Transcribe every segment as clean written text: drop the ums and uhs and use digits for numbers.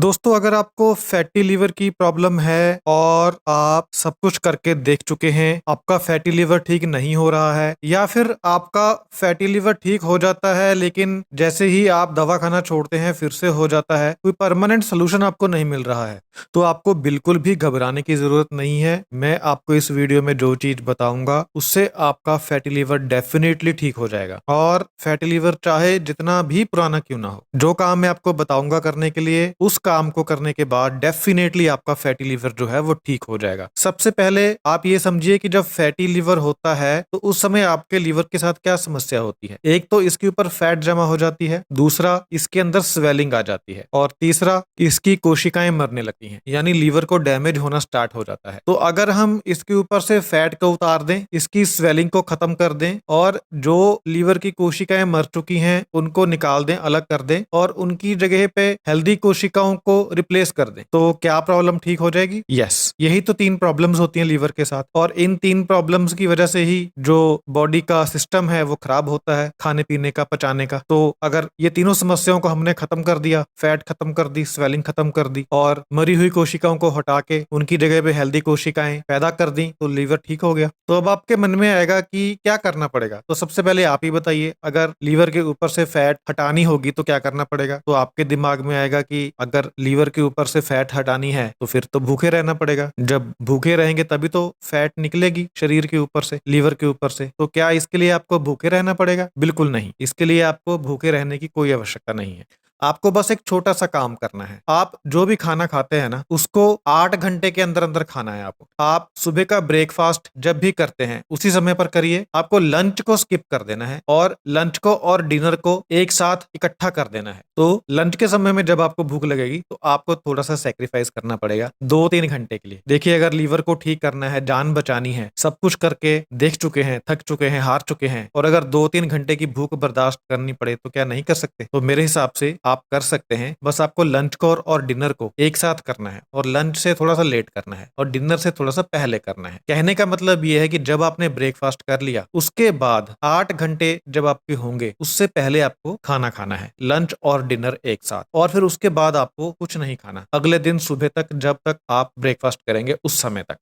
दोस्तों, अगर आपको फैटी लीवर की प्रॉब्लम है और आप सब कुछ करके देख चुके हैं, आपका फैटी लीवर ठीक नहीं हो रहा है, या फिर आपका फैटी लीवर ठीक हो जाता है लेकिन जैसे ही आप दवा खाना छोड़ते हैं फिर से हो जाता है, कोई परमानेंट सोल्यूशन आपको नहीं मिल रहा है, तो आपको बिल्कुल भी घबराने की जरूरत नहीं है। मैं आपको इस वीडियो में जो चीज बताऊंगा उससे आपका फैटी लीवर डेफिनेटली ठीक हो जाएगा। और फैटी लीवर चाहे जितना भी पुराना क्यों ना हो, जो काम मैं आपको बताऊंगा करने के लिए, उस काम को करने के बाद डेफिनेटली आपका फैटी लीवर जो है वो ठीक हो जाएगा। सबसे पहले आप ये समझिए कि जब फैटी लीवर होता है तो उस समय आपके लीवर के साथ क्या समस्या होती है। एक तो इसके ऊपर फैट जमा हो जाती है, दूसरा इसके अंदर स्वेलिंग आ जाती है, और तीसरा इसकी कोशिकाएं मरने लगती हैं, यानी लीवर को डैमेज होना स्टार्ट हो जाता है। तो अगर हम इसके ऊपर से फैट को उतार दें, इसकी स्वेलिंग को खत्म कर दें और जो लीवर की कोशिकाएं मर चुकी हैं उनको निकाल दें, अलग कर दें, और उनकी जगह पे हेल्दी कोशिकाओं को रिप्लेस कर दें, तो क्या प्रॉब्लम ठीक हो जाएगी? यस, यही तो तीन प्रॉब्लम्स होती हैं लीवर के साथ, और इन तीन प्रॉब्लम्स की वजह से ही जो बॉडी का सिस्टम है वो खराब होता है, खाने पीने का, पचाने का। तो अगर ये तीनों समस्याओं को हमने खत्म कर दिया, फैट खत्म कर दी, स्वेलिंग खत्म कर दी, और मरी हुई कोशिकाओं को हटा के उनकी जगह पे हेल्दी कोशिकाएं पैदा कर दी, तो लीवर ठीक हो गया। तो अब आपके मन में आएगा कि क्या करना पड़ेगा। तो सबसे पहले आप ही बताइए, अगर लीवर के ऊपर से फैट हटानी होगी तो क्या करना पड़ेगा। तो आपके दिमाग में आएगा कि अगर लीवर के ऊपर से फैट हटानी है तो फिर तो भूखे रहना पड़ेगा। जब भूखे रहेंगे तभी तो फैट निकलेगी शरीर के ऊपर से, लीवर के ऊपर से। तो क्या इसके लिए आपको भूखे रहना पड़ेगा? बिल्कुल नहीं, इसके लिए आपको भूखे रहने की कोई आवश्यकता नहीं है। आपको बस एक छोटा सा काम करना है। आप जो भी खाना खाते हैं ना, उसको 8 घंटे के अंदर अंदर खाना है आपको। आप सुबह का ब्रेकफास्ट जब भी करते हैं उसी समय पर करिए। आपको लंच को स्किप कर देना है और लंच को और डिनर को एक साथ इकट्ठा कर देना है। तो लंच के समय में जब आपको भूख लगेगी तो आपको थोड़ा सा सेक्रीफाइस करना पड़ेगा 2-3 घंटे के लिए। देखिए, अगर लीवर को ठीक करना है, जान बचानी है, सब कुछ करके देख चुके हैं, थक चुके हैं, हार चुके हैं, और अगर 2-3 घंटे की भूख बर्दाश्त करनी पड़े तो क्या नहीं कर सकते? तो मेरे हिसाब से आप कर सकते हैं। बस आपको लंच को और डिनर को एक साथ करना है, और लंच से थोड़ा सा लेट करना है और डिनर से थोड़ा सा पहले करना है। कहने का मतलब ये है कि जब आपने ब्रेकफास्ट कर लिया उसके बाद 8 घंटे जब आपके होंगे उससे पहले आपको खाना खाना है, लंच और डिनर एक साथ, और फिर उसके बाद आपको कुछ नहीं खाना अगले दिन सुबह तक, जब तक आप ब्रेकफास्ट करेंगे उस समय तक।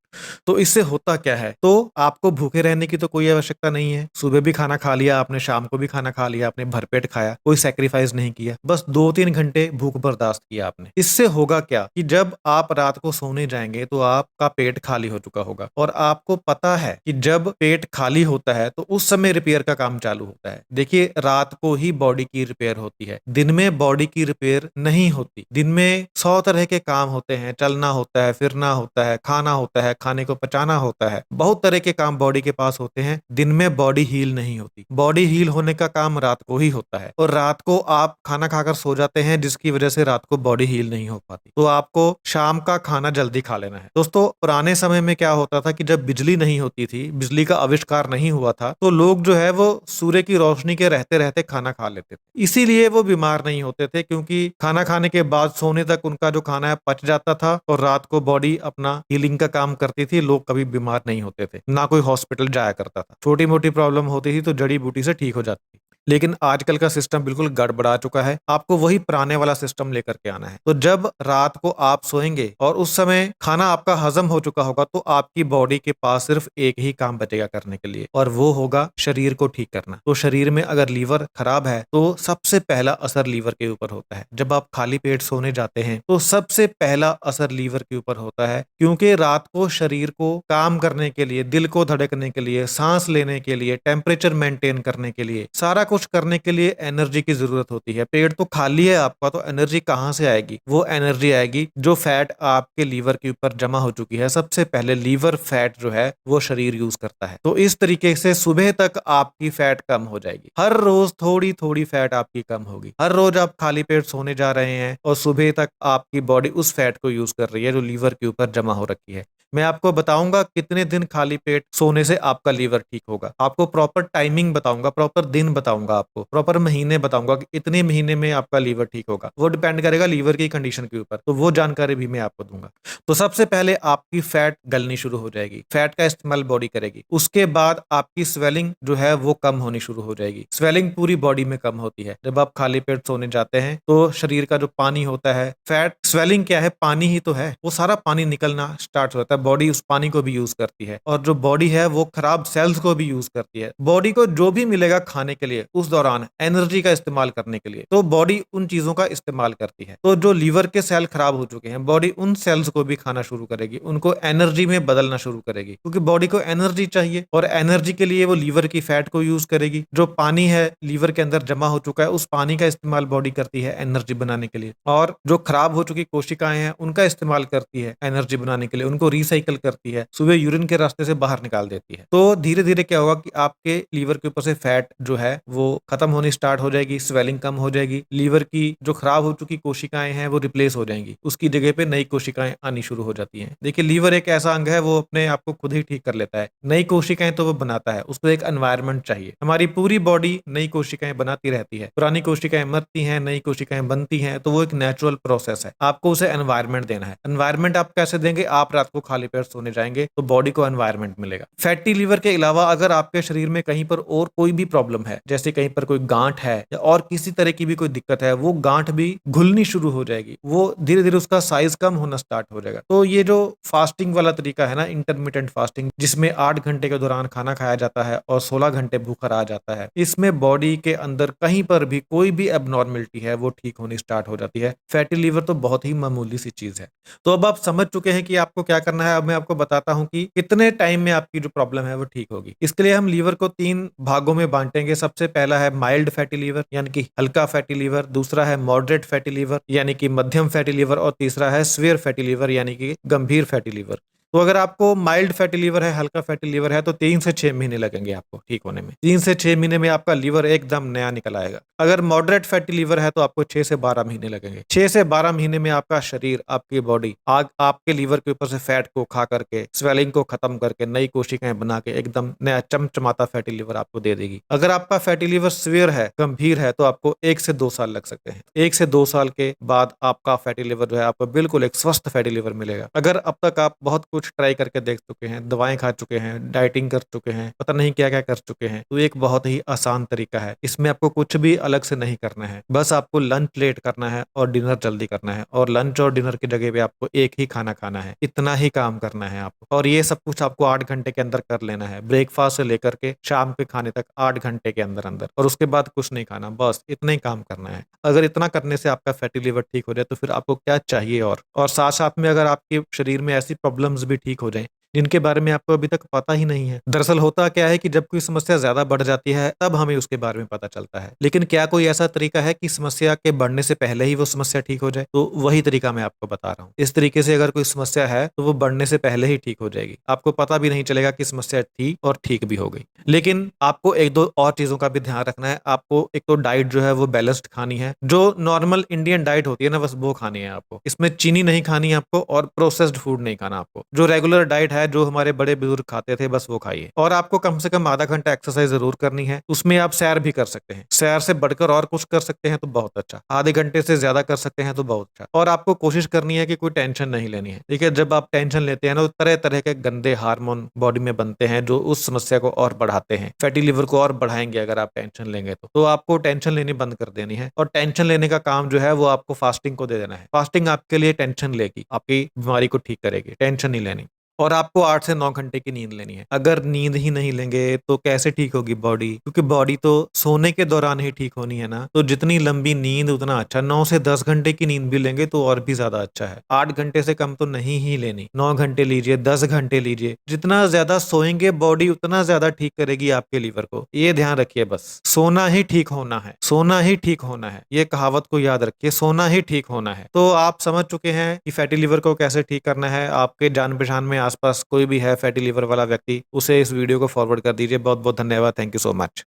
तो इससे होता क्या है, तो आपको भूखे रहने की तो कोई आवश्यकता नहीं है। सुबह भी खाना खा लिया आपने, शाम को भी खाना खा लिया आपने, भरपेट खाया, कोई सेक्रीफाइस नहीं किया, बस 2-3 घंटे भूख बर्दाश्त किया आपने। इससे होगा क्या कि जब आप रात को सोने जाएंगे तो आपका पेट खाली हो चुका होगा, और आपको पता है कि जब पेट खाली होता है तो उस समय रिपेयर का काम चालू होता है। देखिए, रात को ही बॉडी की रिपेयर होती है, दिन में बॉडी की रिपेयर नहीं होती। दिन में 100 तरह के काम होते हैं, चलना होता है, फिरना होता है, खाना होता है, खाने को पचाना होता है, बहुत तरह के काम बॉडी के पास होते हैं। दिन में बॉडी हील नहीं होती। बॉडी हील होने का काम रात को ही होता है, और रात को आप खाना खाकर सो जाते हैं जिसकी वजह से रात को बॉडी हील नहीं हो पाती। तो आपको शाम का खाना जल्दी खा लेना है। दोस्तों, पुराने समय में क्या होता था कि जब बिजली नहीं होती थी, बिजली का आविष्कार नहीं हुआ था, तो लोग जो है वो सूर्य की रोशनी के रहते रहते खाना खा लेते थे। इसीलिए वो बीमार नहीं होते थे, क्योंकि खाना खाने के बाद सोने तक उनका जो खाना है पच जाता था और रात को बॉडी अपना हीलिंग का काम करती थी। लोग कभी बीमार नहीं होते थे, ना कोई हॉस्पिटल जाया करता था। छोटी मोटी प्रॉब्लम होती थी तो जड़ी बूटी से ठीक हो जाती थी। लेकिन आजकल का सिस्टम बिल्कुल गड़बड़ा चुका है। आपको वही पुराने वाला सिस्टम लेकर के आना है। तो जब रात को आप सोएंगे और उस समय खाना आपका हजम हो चुका होगा तो आपकी बॉडी के पास सिर्फ एक ही काम बचेगा करने के लिए, और वो होगा शरीर को ठीक करना। तो शरीर में अगर लीवर खराब है तो सबसे पहला असर लीवर के ऊपर होता है। जब आप खाली पेट सोने जाते हैं तो सबसे पहला असर लीवर के ऊपर होता है, क्योंकि रात को शरीर को काम करने के लिए, दिल को धड़कने के लिए, सांस लेने के लिए, टेम्परेचर मेंटेन करने के लिए, सारा कुछ करने के लिए एनर्जी की जरूरत होती है। पेट तो खाली है आपका, तो एनर्जी कहां से आएगी? वो एनर्जी आएगी जो फैट आपके लीवर के ऊपर जमा हो चुकी है। सबसे पहले लीवर फैट जो है वो शरीर यूज करता है। तो इस तरीके से सुबह तक आपकी फैट कम हो जाएगी। हर रोज थोड़ी थोड़ी फैट आपकी कम होगी। हर रोज आप खाली पेट सोने जा रहे हैं और सुबह तक आपकी बॉडी उस फैट को यूज कर रही है जो लीवर के ऊपर जमा हो रखी है। मैं आपको बताऊंगा कितने दिन खाली पेट सोने से आपका लीवर ठीक होगा, आपको प्रॉपर टाइमिंग बताऊंगा, प्रॉपर दिन बताऊंगा, आपको प्रॉपर महीने बताऊंगा कि इतने महीने में आपका लीवर ठीक होगा। वो डिपेंड करेगा लीवर की कंडीशन के ऊपर, तो वो जानकारी भी मैं आपको दूंगा। तो सबसे पहले आपकी फैट गलनी शुरू हो जाएगी, फैट का इस्तेमाल बॉडी करेगी। उसके बाद आपकी स्वेलिंग जो है वो कम होनी शुरू हो जाएगी। स्वेलिंग पूरी बॉडी में कम होती है जब आप खाली पेट सोने जाते हैं, तो शरीर का जो पानी होता है, फैट स्वेलिंग क्या है, पानी ही तो है, वो सारा पानी निकलना स्टार्ट होता है। बॉडी उस पानी को भी यूज करती है, और जो बॉडी है वो खराब सेल्स को भी यूज करती है। बॉडी को जो भी मिलेगा खाने के लिए उस दौरान एनर्जी का इस्तेमाल करने के लिए, तो बॉडी उन चीजों का इस्तेमाल करती है। तो जो लीवर के सेल खराब हो चुके हैं, बॉडी उन सेल्स को भी खाना शुरू करेगी, उनको एनर्जी में बदलना शुरू करेगी, क्योंकि बॉडी को एनर्जी चाहिए, और एनर्जी के लिए वो लीवर की फैट को यूज करेगी। जो पानी है लीवर के अंदर जमा हो चुका है, उस पानी का इस्तेमाल बॉडी करती है एनर्जी बनाने के लिए, और जो खराब हो चुकी कोशिकाएं हैं उनका इस्तेमाल करती है एनर्जी बनाने के लिए, उनको रिसाइकल करती है, सुबह यूरिन के रास्ते से बाहर निकाल देती है। तो धीरे धीरे क्या होगा कि आपके लीवर के ऊपर से फैट जो है वो खत्म होनी स्टार्ट हो जाएगी, स्वेलिंग कम हो जाएगी, लीवर की जो खराब हो चुकी कोशिकाएं हैं वो रिप्लेस हो जाएंगी, उसकी जगह पे नई कोशिकाएं आनी शुरू हो जाती हैं। देखिए, लीवर एक ऐसा अंग है, वो अपने आप को खुद ही ठीक कर लेता है। नई कोशिकाएं तो वो बनाता है, उसको एक एनवायरनमेंट चाहिए। हमारी पूरी बॉडी नई कोशिकाएं बनाती रहती है, पुरानी कोशिकाएं मरती हैं, नई कोशिकाएं बनती हैं, तो वो एक नेचुरल प्रोसेस है। आपको उसे एनवायरनमेंट देना है। एनवायरनमेंट आप कैसे देंगे? आप रात को खाली पेट सोने जाएंगे तो बॉडी को एनवायरनमेंट मिलेगा। फैटी लीवर के अलावा अगर आपके शरीर में कहीं पर और कोई भी प्रॉब्लम है, जैसे कहीं पर कोई गांठ है या और किसी तरह की भी कोई दिक्कत है, वो गांठ भी घुलनी शुरू हो जाएगी, वो धीरे धीरे उसका साइज कम होना स्टार्ट हो जाएगा। तो ये जो फास्टिंग वाला तरीका है ना, इंटरमिटेंट फास्टिंग, जिसमें 8 घंटे के दौरान खाना खाया जाता है और 16 घंटे भूखा रहा जाता है, इसमें बॉडी के अंदर कहीं पर भी कोई भी एबनॉर्मेलिटी है वो ठीक होनी स्टार्ट हो जाती है। फैटी लीवर तो बहुत ही मामूली सी चीज है। तो अब आप समझ चुके हैं कि आपको क्या करना है। अब मैं आपको बताता हूं कि कितने टाइम में आपकी जो प्रॉब्लम है वो ठीक होगी। इसके लिए हम लीवर को 3 भागों में बांटेंगे। सबसे पहला है माइल्ड फैटी लीवर, यानी कि हल्का फैटी लीवर। दूसरा है मॉडरेट फैटी लीवर, यानी कि मध्यम फैटी लीवर। और तीसरा है सीवियर फैटी लीवर, यानी कि गंभीर फैटी लीवर। तो अगर आपको माइल्ड फैटी लीवर है, हल्का फैटी लीवर है, तो 3 से 6 महीने लगेंगे आपको ठीक होने में। 3 से 6 महीने में आपका लीवर एकदम नया निकल आएगा। अगर मॉडरेट फैटी लीवर है तो आपको 6 से 12 महीने लगेंगे। 6 से 12 महीने में आपका शरीर, आपकी बॉडी आपके लीवर के ऊपर से फैट को खा करके, स्वेलिंग को खत्म करके, नई कोशिकाएं बना के एकदम नया चमचमाता फैटी लीवर आपको दे देगी। अगर आपका फैटी लीवर सीवियर है, गंभीर है, तो आपको 1 से 2 साल लग सकते हैं। 1 से 2 साल के बाद आपका फैटी लीवर जो है आपको बिल्कुल एक स्वस्थ फैटी लीवर मिलेगा। अगर अब तक आप बहुत कुछ ट्राई करके देख चुके हैं, दवाएं खा चुके हैं, डाइटिंग कर चुके हैं, पता नहीं क्या क्या कर चुके हैं, तो एक बहुत ही आसान तरीका है। इसमें आपको कुछ भी अलग से नहीं करना है, बस आपको लंच लेट करना है और डिनर जल्दी करना है, और लंच और डिनर की जगह पे आपको एक ही खाना खाना है। इतना ही काम करना है आपको, और ये सब कुछ आपको 8 घंटे के अंदर कर लेना है। ब्रेकफास्ट से लेकर के शाम के खाने तक 8 घंटे के अंदर अंदर, और उसके बाद कुछ नहीं खाना, बस इतना ही काम करना है। अगर इतना करने से आपका फैटी लिवर ठीक हो जाए तो फिर आपको क्या चाहिए? और साथ साथ में अगर आपके शरीर में ऐसी प्रॉब्लम्स भी ठीक हो जाए जिनके बारे में आपको अभी तक पता ही नहीं है। दरअसल होता क्या है कि जब कोई समस्या ज्यादा बढ़ जाती है तब हमें उसके बारे में पता चलता है। लेकिन क्या कोई ऐसा तरीका है कि समस्या के बढ़ने से पहले ही वो समस्या ठीक हो जाए? तो वही तरीका मैं आपको बता रहा हूँ। इस तरीके से अगर कोई समस्या है तो वो बढ़ने से पहले ही ठीक हो जाएगी, आपको पता भी नहीं चलेगा कि समस्या थी और ठीक भी हो गई। लेकिन आपको एक दो और चीजों का भी ध्यान रखना है। आपको एक तो डाइट जो है वो बैलेंस्ड खानी है, जो नॉर्मल इंडियन डाइट होती है ना, बस वो खानी है आपको। इसमें चीनी नहीं खानी है आपको, और प्रोसेस्ड फूड नहीं खाना आपको। जो रेगुलर डाइट है, जो हमारे बड़े बुजुर्ग खाते थे, बस वो खाइए। और आपको कम से कम आधा घंटा एक्सरसाइज जरूर करनी है। उसमें आप सैर भी कर सकते हैं, सैर से बढ़कर और कुछ कर सकते हैं तो बहुत अच्छा। आधे घंटे से ज्यादा कर सकते हैं तो बहुत अच्छा। और आपको कोशिश करनी है कि कोई टेंशन नहीं लेनी है। देखिए, जब आप टेंशन लेते हैं ना, तो तरह तरह के गंदे हार्मोन बॉडी में बनते हैं जो उस समस्या को और बढ़ाते हैं, फैटी लिवर को और बढ़ाएंगे। अगर आप टेंशन लेंगे तो आपको टेंशन लेनी बंद कर देनी है, और टेंशन लेने का काम जो है वो आपको फास्टिंग को दे देना है। फास्टिंग आपके लिए टेंशन लेगी, आपकी बीमारी को ठीक करेगी, टेंशन नहीं लेनी। और आपको 8 से 9 घंटे की नींद लेनी है। अगर नींद ही नहीं लेंगे तो कैसे ठीक होगी बॉडी? क्योंकि बॉडी तो सोने के दौरान ही ठीक होनी है ना। तो जितनी लंबी नींद उतना अच्छा। 9 से 10 घंटे की नींद भी लेंगे तो और भी ज्यादा अच्छा है। 8 घंटे से कम तो नहीं ही लेनी। 9 घंटे लीजिए, 10 घंटे लीजिए। जितना ज्यादा सोएंगे बॉडी उतना ज्यादा ठीक करेगी आपके लीवर को। ये ध्यान रखिए, बस सोना ही ठीक होना है, सोना ही ठीक होना है। ये कहावत को याद रखिए, सोना ही ठीक होना है। तो आप समझ चुके हैं कि फैटी लिवर को कैसे ठीक करना है। आपके जान पहचान में आसपास कोई भी है फैटी लिवर वाला व्यक्ति, उसे इस वीडियो को फॉरवर्ड कर दीजिए। बहुत बहुत धन्यवाद। Thank you so much.